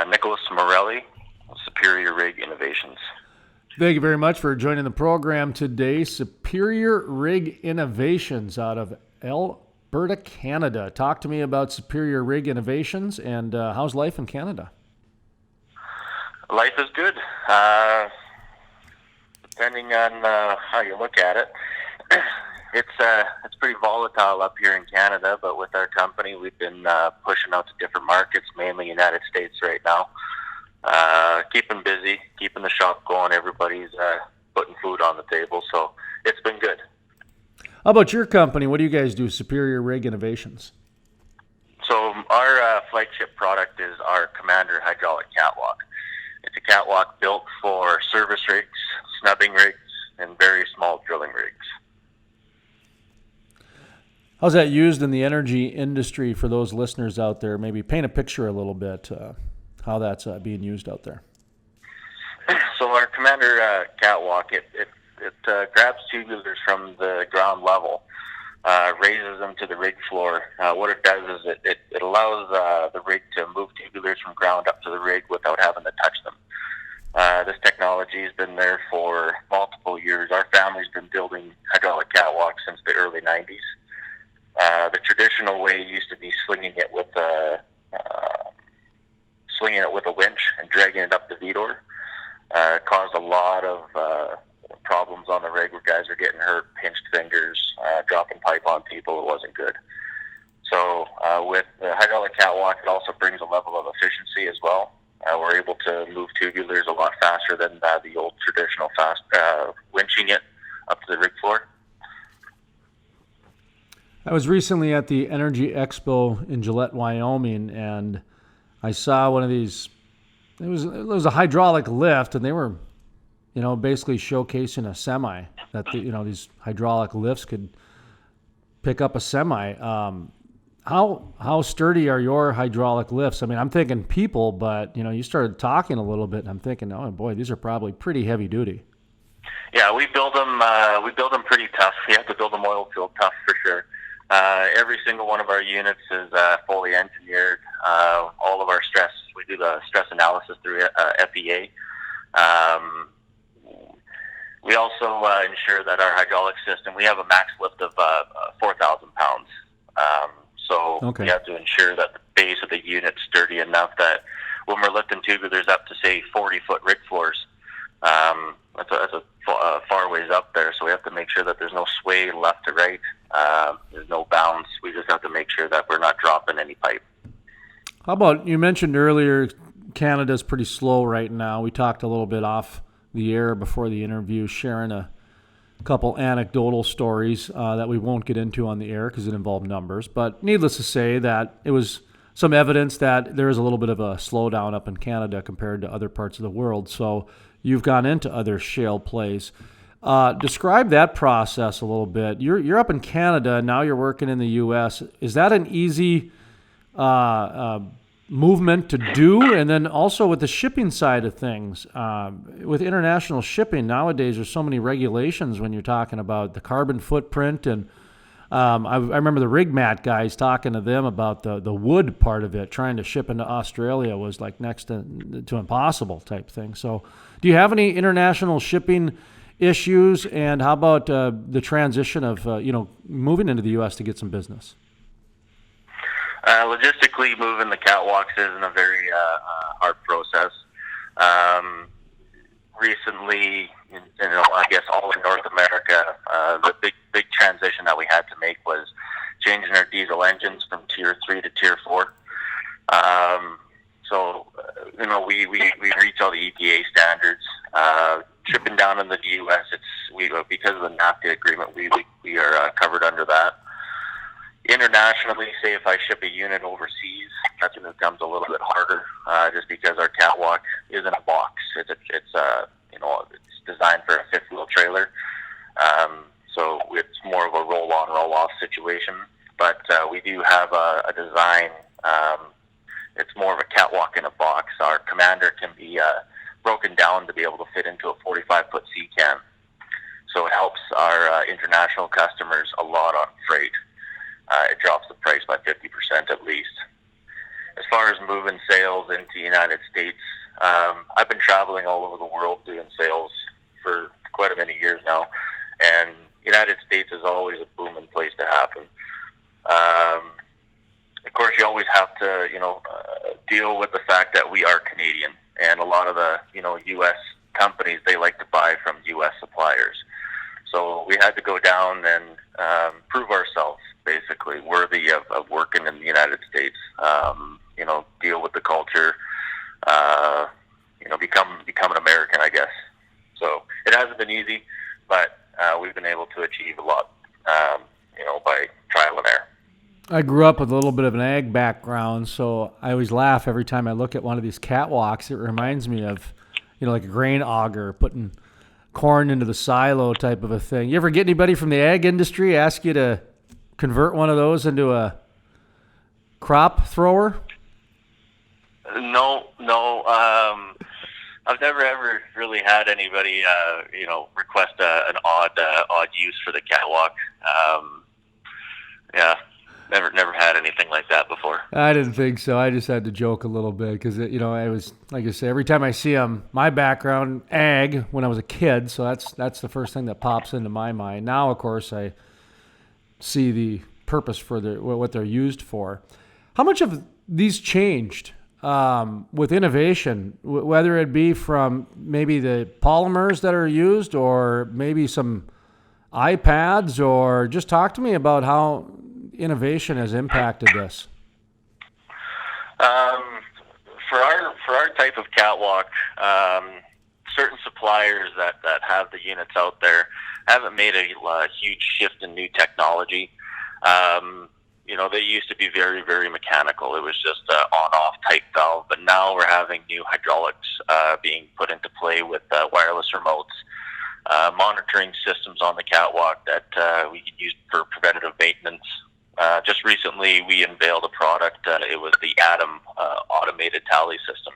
Nicholas Morelli, Superior Rig Innovations. Thank you very much for joining the program today. Superior Rig Innovations out of Alberta, Canada. Talk to me about Superior Rig Innovations and how's life in Canada? Life is good, depending on how you look at it. It's pretty volatile up here in Canada, but with our company, we've been pushing out to different markets, mainly United States right now. Keeping busy, keeping the shop going. Everybody's putting food on the table, so it's been good. How about your company? What do you guys do, Superior Rig Innovations? So our flagship product is our Commander hydraulic catwalk. It's a catwalk built for service rigs, snubbing rigs, and very small drilling rigs. How's that used in the energy industry for those listeners out there? Maybe paint a picture a little bit, how that's being used out there. So our Commander catwalk, it grabs tubulars from the ground level, raises them to the rig floor. What it does is it allows the rig to move tubulars from ground up to the rig without having to touch them. This technology has been there for multiple years. Our family's been building hydraulic catwalks since the early 90s. The traditional way used to be slinging it with a winch and dragging it up the V-door. Caused a lot of problems on the rig where guys are getting hurt, pinched fingers, dropping pipe on people. It wasn't good. So with the hydraulic catwalk, it also brings a level of efficiency as well. We're able to move tubulars a lot faster than the old traditional fast winching it up to the rig floor. I was recently at the Energy Expo in Gillette, Wyoming, and I saw one of these. It was a hydraulic lift, and they were, basically showcasing a semi that these hydraulic lifts could pick up a semi. How sturdy are your hydraulic lifts? I mean, I'm thinking people, but you started talking a little bit, and I'm thinking, oh boy, these are probably pretty heavy duty. Yeah, we build them. We build them pretty tough. You have to build them oil field tough for sure. Every single one of our units is fully engineered. All of our stress, we do the stress analysis through FEA. We also ensure that our hydraulic system, we have a max lift of 4,000 pounds. We have to ensure that the base of the unit's sturdy enough that when we're lifting tubulars up to, say, 40-foot rig floors, that's a far ways up there, so we have to make sure that there's no sway left to right. There's no bounce. We just have to make sure that we're not dropping any pipe. How about, you mentioned earlier, Canada's pretty slow right now. We talked a little bit off the air before the interview, sharing a couple anecdotal stories that we won't get into on the air because it involved numbers. But needless to say that it was some evidence that there is a little bit of a slowdown up in Canada compared to other parts of the world. So you've gone into other shale plays. Describe that process a little bit. You're up in Canada, now you're working in the U.S. Is that an easy movement to do? And then also with the shipping side of things, with international shipping nowadays, there's so many regulations when you're talking about the carbon footprint. And I remember the rig mat guys talking to them about the wood part of it. Trying to ship into Australia was like next to impossible type thing. So do you have any international shipping issues, and how about the transition of moving into the U.S. to get some business? Logistically, moving the catwalks isn't a very hard process. Recently, I guess all in North America, the big transition that we had to make was changing our diesel engines from Tier 3 to Tier 4. We reach all the EPA standards. Shipping down in the U.S., because of the NAFTA agreement, we are covered under that. Internationally, say if I ship a unit overseas, that's when it becomes a little bit harder, just because our catwalk isn't a box. It's designed for a fifth wheel trailer, so it's more of a roll on, roll off situation. But we do have a design. It's more of a catwalk in a box. Our Commander can be broken down to be able to fit into a 45-foot sea can. So it helps our international customers a lot on freight. It drops the price by 50% at least. as far as moving sales into the United States, I've been traveling all over the world doing sales for quite a many years now, and United States is always a booming place to happen. Of course, you always have to, deal with the fact that we are Canadian, and a lot of the, U.S. companies, they like to buy from U.S. suppliers. So we had to go down and prove ourselves, basically, worthy of working in the United States. Deal with the culture, become an American, I guess. So it hasn't been easy, but we've been able to achieve a lot, by trial and error. I grew up with a little bit of an ag background, so I always laugh every time I look at one of these catwalks. It reminds me of, like a grain auger, putting corn into the silo type of a thing. You ever get anybody from the ag industry ask you to convert one of those into a crop thrower? No. I've never ever really had anybody, request an odd use for the catwalk. Yeah. Never had anything like that before. I didn't think so. I just had to joke a little bit because, I was, like I say, every time I see them, my background, ag, when I was a kid, so that's the first thing that pops into my mind. Now, of course, I see the purpose for what they're used for. How much have these changed with innovation, whether it be from maybe the polymers that are used or maybe some iPads, or just talk to me about how innovation has impacted this? For our type of catwalk, certain suppliers that have the units out there haven't made a huge shift in new technology. They used to be very, very mechanical. It was just an on-off type valve, but now we're having new hydraulics being put into play with wireless remotes, monitoring systems on the catwalk that we can use for preventative maintenance. Just recently, we unveiled a product. It was the Atom automated tally system.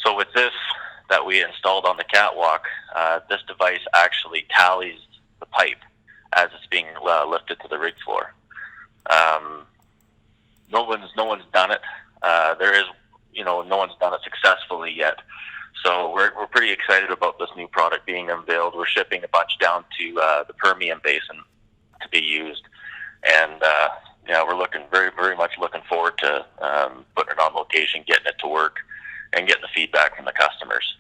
So with this that we installed on the catwalk, this device actually tallies the pipe as it's being lifted to the rig floor. No one's done it. No one's done it successfully yet. So we're pretty excited about this new product being unveiled. We're shipping a bunch down to the Permian Basin to be used. And we're very much looking forward to putting it on location, getting it to work, and getting the feedback from the customers.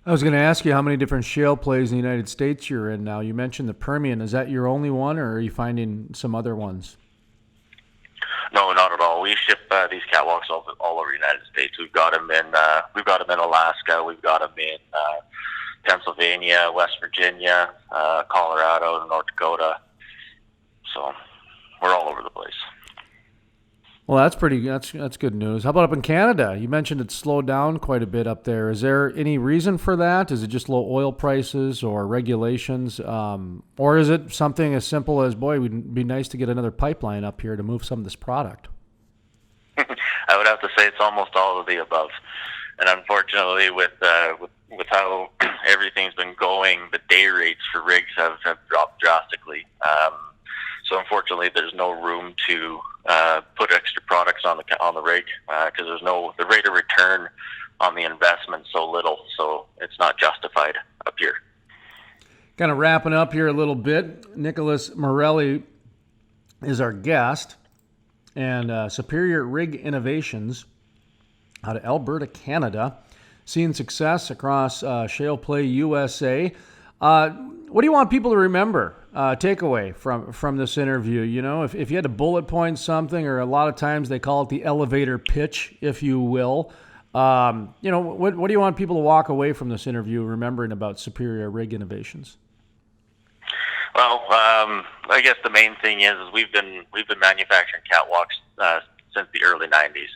I was going to ask you how many different shale plays in the United States you're in now. You mentioned the Permian. Is that your only one, or are you finding some other ones? No, not at all. We ship these catwalks all over the United States. We've got them in Alaska. We've got them in Pennsylvania, West Virginia, Colorado, North Dakota. So we're all over the place. Well, that's good news. How about up in Canada? You mentioned it's slowed down quite a bit up there. Is there any reason for that? Is it just low oil prices or regulations? Or is it something as simple as, boy, it would be nice to get another pipeline up here to move some of this product? I would have to say it's almost all of the above. And unfortunately, with how everything's been going, the day rates for rigs have dropped drastically. So unfortunately, there's no room to put extra products on the rig because the rate of return on the investment so little, so it's not justified up here. Kind of wrapping up here a little bit. Nicholas Morelli is our guest, and Superior Rig Innovations out of Alberta, Canada, seeing success across Shale Play USA. What do you want people to remember? Takeaway from this interview, if you had to bullet point something, or a lot of times they call it the elevator pitch, if you will. What do you want people to walk away from this interview remembering about Superior Rig Innovations? Well, I guess the main thing is we've been manufacturing catwalks since the early '90s.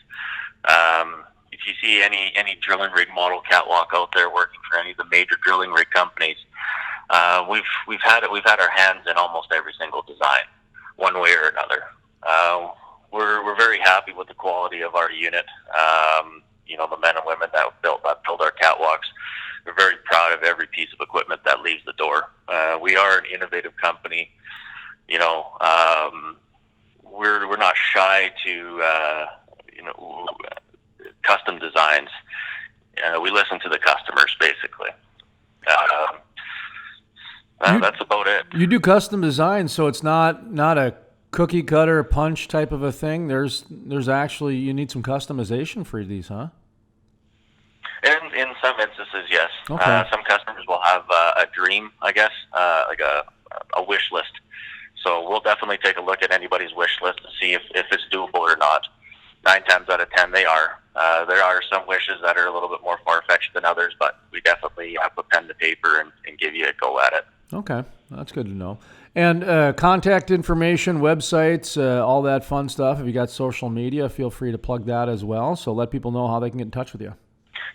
If you see any drilling rig model catwalk out there working for any of the major drilling rig companies, we've had our hands in almost every single design, one way or another. We're very happy with the quality of our unit. The men and women that build our catwalks. We're very proud of every piece of equipment that leaves the door. We are an innovative company. we're not shy to custom designs. We listen to the customers basically. That's about it. You do custom design, so it's not a cookie cutter punch type of a thing. There's actually, you need some customization for these, huh? In some instances, yes. Okay. Some customers will have a dream, I guess, like a wish list. So we'll definitely take a look at anybody's wish list to see if it's doable or not. 9 times out of 10, they are. There are some wishes that are a little bit more far-fetched than others, but we definitely put pen to paper and give you a go at it. Okay, that's good to know. And contact information, websites, all that fun stuff. If you got social media, feel free to plug that as well. So let people know how they can get in touch with you.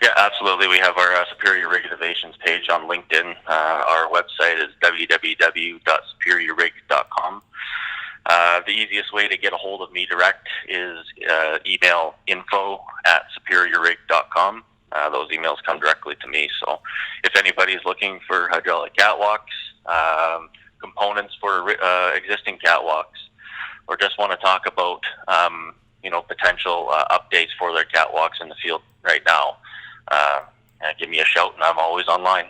Yeah, absolutely. We have our Superior Rig Innovations page on LinkedIn. Our website is www.superiorrig.com. The easiest way to get a hold of me direct is email info@superiorrig.com. Those emails come directly to me. So if anybody's looking for hydraulic catwalks, components for existing catwalks, or just want to talk about potential updates for their catwalks in the field right now, give me a shout, and I'm always online.